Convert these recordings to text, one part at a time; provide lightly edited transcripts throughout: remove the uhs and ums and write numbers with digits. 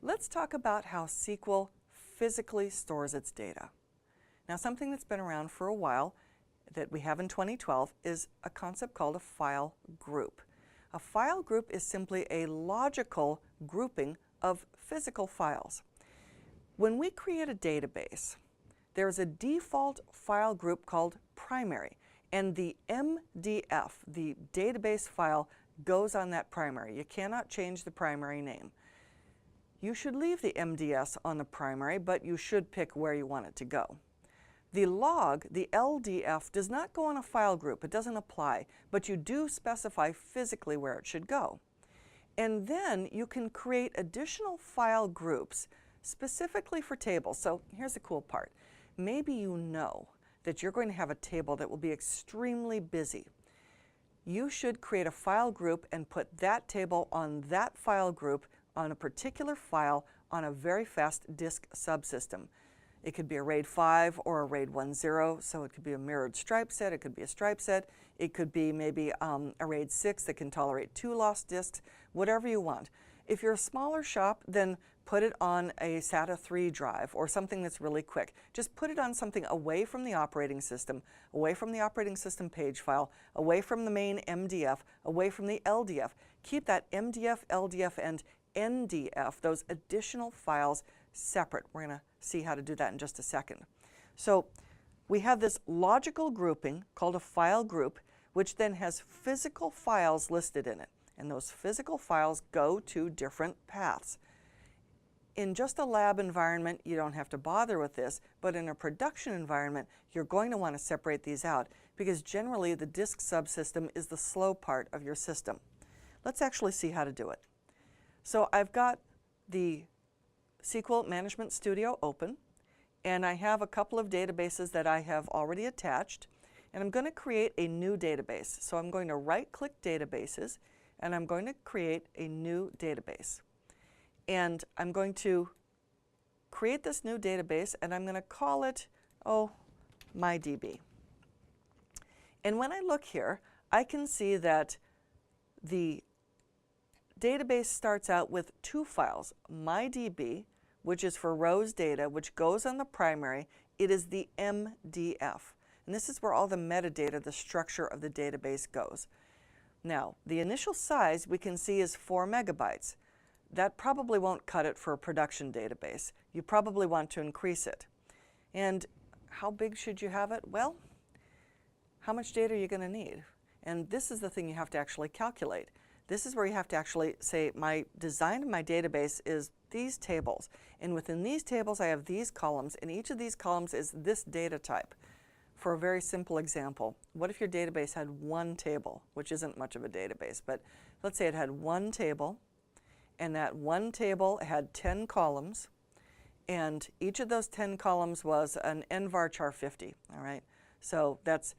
Let's talk about how SQL physically stores its data. Now, something that's been around for a while that we have in 2012 is a concept called a file group. A file group is simply a logical grouping of physical files. When we create a database, there's a default file group called primary, and the MDF, the database file, goes on that primary. You cannot change the primary name. You should leave the MDS on the primary, but you should pick where you want it to go. The log, the LDF, does not go on a file group. It doesn't apply, but you do specify physically where it should go. And then you can create additional file groups specifically for tables. So here's the cool part. Maybe you know that you're going to have a table that will be extremely busy. You should create a file group and put that table on that file group on a particular file on a very fast disk subsystem. It could be a RAID 5 or a RAID 1.0, so it could be a mirrored stripe set, it could be a stripe set, it could be maybe a RAID 6 that can tolerate 2 lost disks, whatever you want. If you're a smaller shop, then put it on a SATA 3 drive or something that's really quick. Just put it on something away from the operating system page file, away from the main MDF, away from the LDF. Keep that MDF, LDF, and NDF, those additional files, separate. We're going to see how to do that in just a second. So we have this logical grouping called a file group, which then has physical files listed in it. And those physical files go to different paths. In just a lab environment, you don't have to bother with this, but in a production environment, you're going to want to separate these out because generally the disk subsystem is the slow part of your system. Let's actually see how to do it. So I've got the SQL Management Studio open, and I have a couple of databases that I have already attached, and I'm going to create a new database. So I'm going to right-click Databases, and I'm going to create a new database. And I'm going to create this new database, and I'm going to call it, MyDB. And when I look here, I can see that the database starts out with 2 files, MyDB, which is for rows data, which goes on the primary. It is the MDF. And this is where all the metadata, the structure of the database goes. Now, the initial size we can see is 4 megabytes. That probably won't cut it for a production database. You probably want to increase it. And how big should you have it? Well, how much data are you going to need? And this is the thing you have to actually calculate. This is where you have to actually say, my design of my database is these tables. And within these tables, I have these columns. And each of these columns is this data type. For a very simple example, what if your database had 1 table, which isn't much of a database, but let's say it had 1 table, and that 1 table had 10 columns, and each of those 10 columns was an nvarchar 50, all right? So that's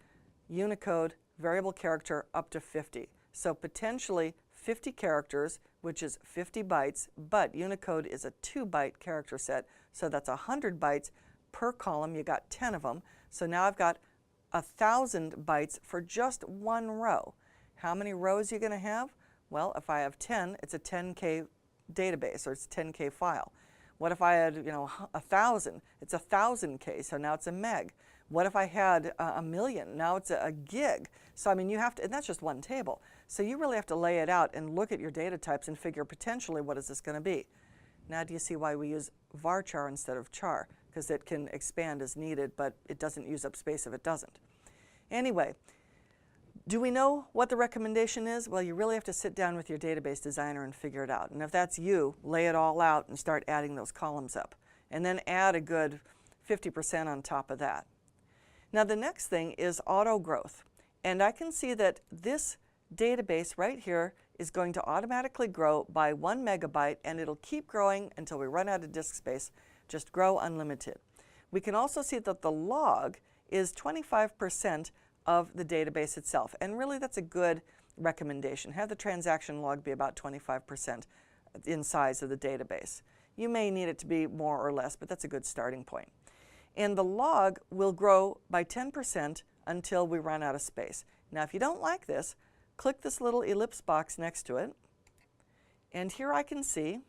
Unicode variable character up to 50. So potentially 50 characters, which is 50 bytes, but Unicode is a 2-byte character set, so that's 100 bytes per column. You got 10 of them. So now I've got 1,000 bytes for just 1 row. How many rows are you going to have? Well, if I have 10, it's a 10K database, or it's a 10K file. What if I had, 1,000? It's 1,000K, so now it's a meg. What if I had a million? Now it's a gig. So I mean, you have to, and that's just 1 table. So you really have to lay it out and look at your data types and figure potentially what is this going to be. Now do you see why we use varchar instead of char? Because it can expand as needed, but it doesn't use up space if it doesn't. Anyway, do we know what the recommendation is? Well, you really have to sit down with your database designer and figure it out. And if that's you, lay it all out and start adding those columns up. And then add a good 50% on top of that. Now the next thing is auto growth. And I can see that this database right here is going to automatically grow by 1 megabyte, and it'll keep growing until we run out of disk space. Just grow unlimited. We can also see that the log is 25% of the database itself. And really that's a good recommendation. Have the transaction log be about 25% in size of the database. You may need it to be more or less, but that's a good starting point. And the log will grow by 10% until we run out of space. Now if you don't like this, click this little ellipse box next to it, and here I can see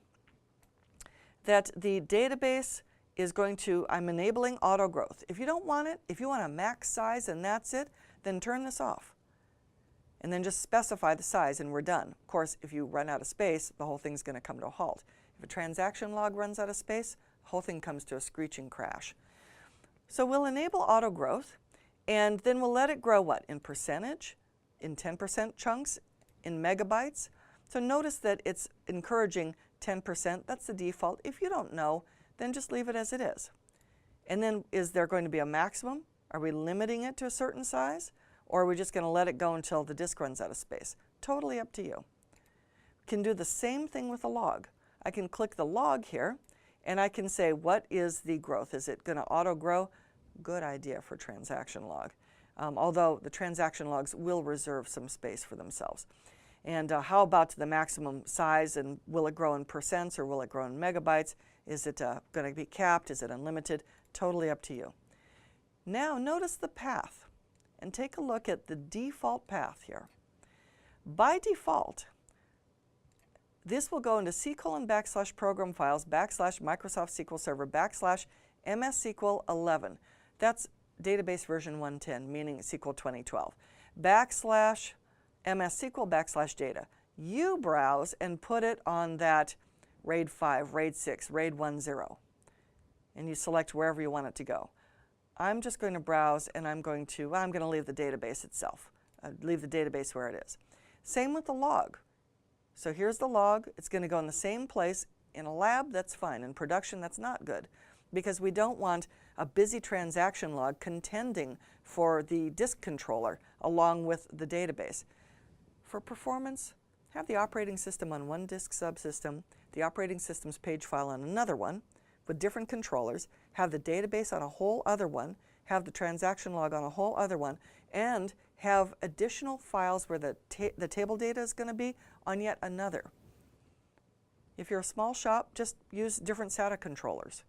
that the database is going to, I'm enabling auto growth. If you don't want it, if you want a max size and that's it, then turn this off. And then just specify the size and we're done. Of course, if you run out of space, the whole thing's going to come to a halt. If a transaction log runs out of space, the whole thing comes to a screeching crash. So we'll enable auto growth, and then we'll let it grow what? In percentage, in 10% chunks, in megabytes. So notice that it's encouraging 10%. That's the default. If you don't know, then just leave it as it is. And then is there going to be a maximum? Are we limiting it to a certain size? Or are we just going to let it go until the disk runs out of space? Totally up to you. Can do the same thing with a log. I can click the log here, and I can say, what is the growth? Is it going to auto grow? Good idea for transaction log. Although the transaction logs will reserve some space for themselves. And how about the maximum size, and will it grow in percents or will it grow in megabytes? Is it going to be capped? Is it unlimited? Totally up to you. Now notice the path and take a look at the default path here. By default, this will go into /program files /Microsoft SQL Server /MSSQL 11. That's database version 110, meaning SQL 2012. /MSSQL /data. You browse and put it on that RAID 5, RAID 6, RAID 10, and you select wherever you want it to go. I'm just going to browse, and I'm going to leave the database itself. Leave the database where it is. Same with the log. So here's the log. It's going to go in the same place. In a lab, that's fine. In production, that's not good, because we don't want a busy transaction log contending for the disk controller along with the database. For performance, have the operating system on one disk subsystem, the operating system's page file on another one with different controllers, have the database on a whole other one, have the transaction log on a whole other one, and have additional files where the table data is going to be on yet another. If you're a small shop, just use different SATA controllers.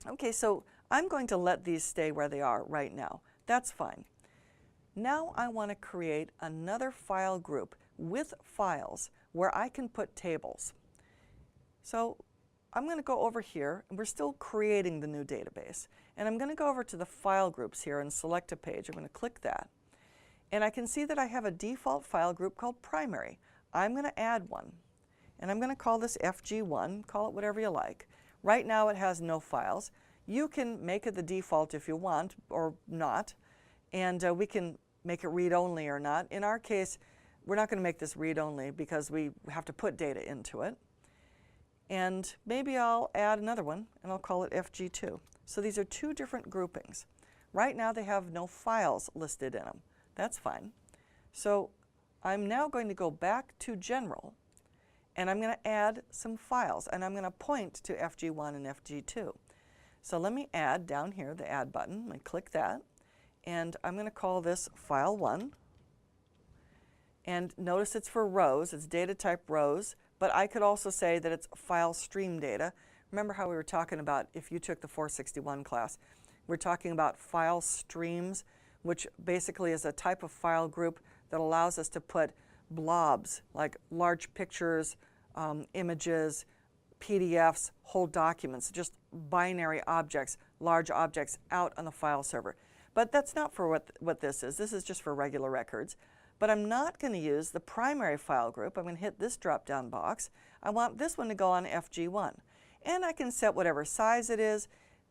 Okay, so I'm going to let these stay where they are right now. That's fine. Now I want to create another file group with files where I can put tables. So I'm going to go over here, and we're still creating the new database. And I'm going to go over to the file groups here and select a page. I'm going to click that. And I can see that I have a default file group called primary. I'm going to add one. And I'm going to call this FG1, call it whatever you like. Right now it has no files. You can make it the default if you want, or not. And we can make it read-only or not. In our case, we're not going to make this read-only because we have to put data into it. And maybe I'll add another one, and I'll call it FG2. So these are two different groupings. Right now they have no files listed in them. That's fine. So I'm now going to go back to General, and I'm going to add some files, and I'm going to point to FG1 and FG2. So let me add down here, the Add button. I click that, and I'm going to call this File 1. And notice it's for rows. It's data type rows. But I could also say that it's file stream data. Remember how we were talking about, if you took the 461 class, we're talking about file streams, which basically is a type of file group that allows us to put blobs, like large pictures, images, PDFs, whole documents, just binary objects, large objects out on the file server. But that's not for what this is. This is just for regular records. But I'm not going to use the primary file group. I'm going to hit this drop-down box. I want this one to go on FG1. And I can set whatever size it is,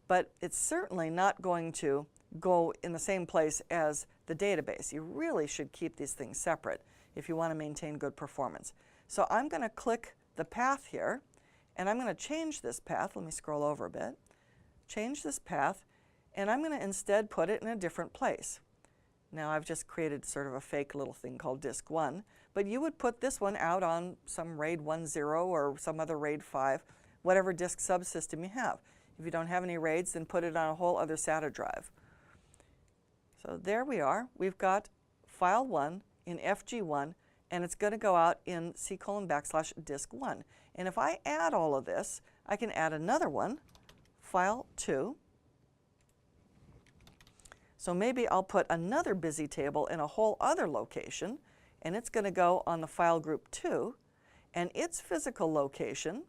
but it's certainly not going to go in the same place as the database. You really should keep these things separate if you want to maintain good performance. So I'm going to click the path here, and I'm going to change this path. Let me scroll over a bit. Change this path, and I'm going to instead put it in a different place. Now I've just created sort of a fake little thing called disk 1, but you would put this one out on some RAID 10 or some other RAID 5, whatever disk subsystem you have. If you don't have any RAIDs, then put it on a whole other SATA drive. So there we are. We've got file 1 in FG1, and it's going to go out in /disk 1. And if I add all of this, I can add another one, file 2. So maybe I'll put another busy table in a whole other location, and it's going to go on the file group 2, and its physical location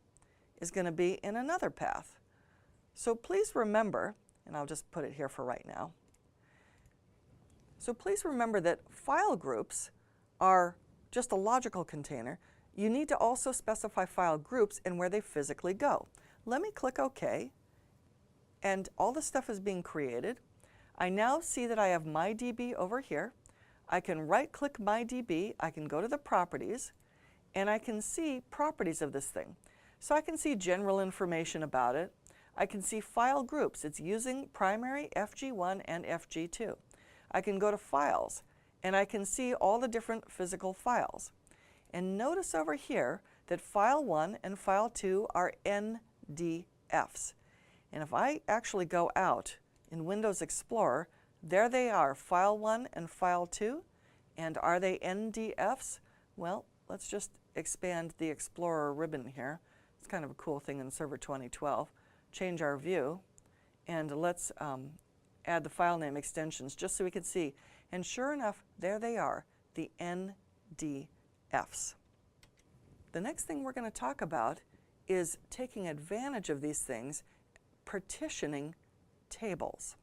is going to be in another path. So please remember, and I'll just put it here for right now. So please remember that file groups are just a logical container. You need to also specify file groups and where they physically go. Let me click OK, and all the stuff is being created. I now see that I have MyDB over here. I can right-click MyDB, I can go to the properties, and I can see properties of this thing. So I can see general information about it. I can see file groups. It's using primary, FG1, and FG2. I can go to Files, and I can see all the different physical files. And notice over here that File 1 and File 2 are NDFs. And if I actually go out in Windows Explorer, there they are, File 1 and File 2. And are they NDFs? Well, let's just expand the Explorer ribbon here. It's kind of a cool thing in Server 2012. Change our view, and let's add the file name extensions just so we can see. And sure enough, there they are, the NDFs. The next thing we're going to talk about is taking advantage of these things, partitioning tables.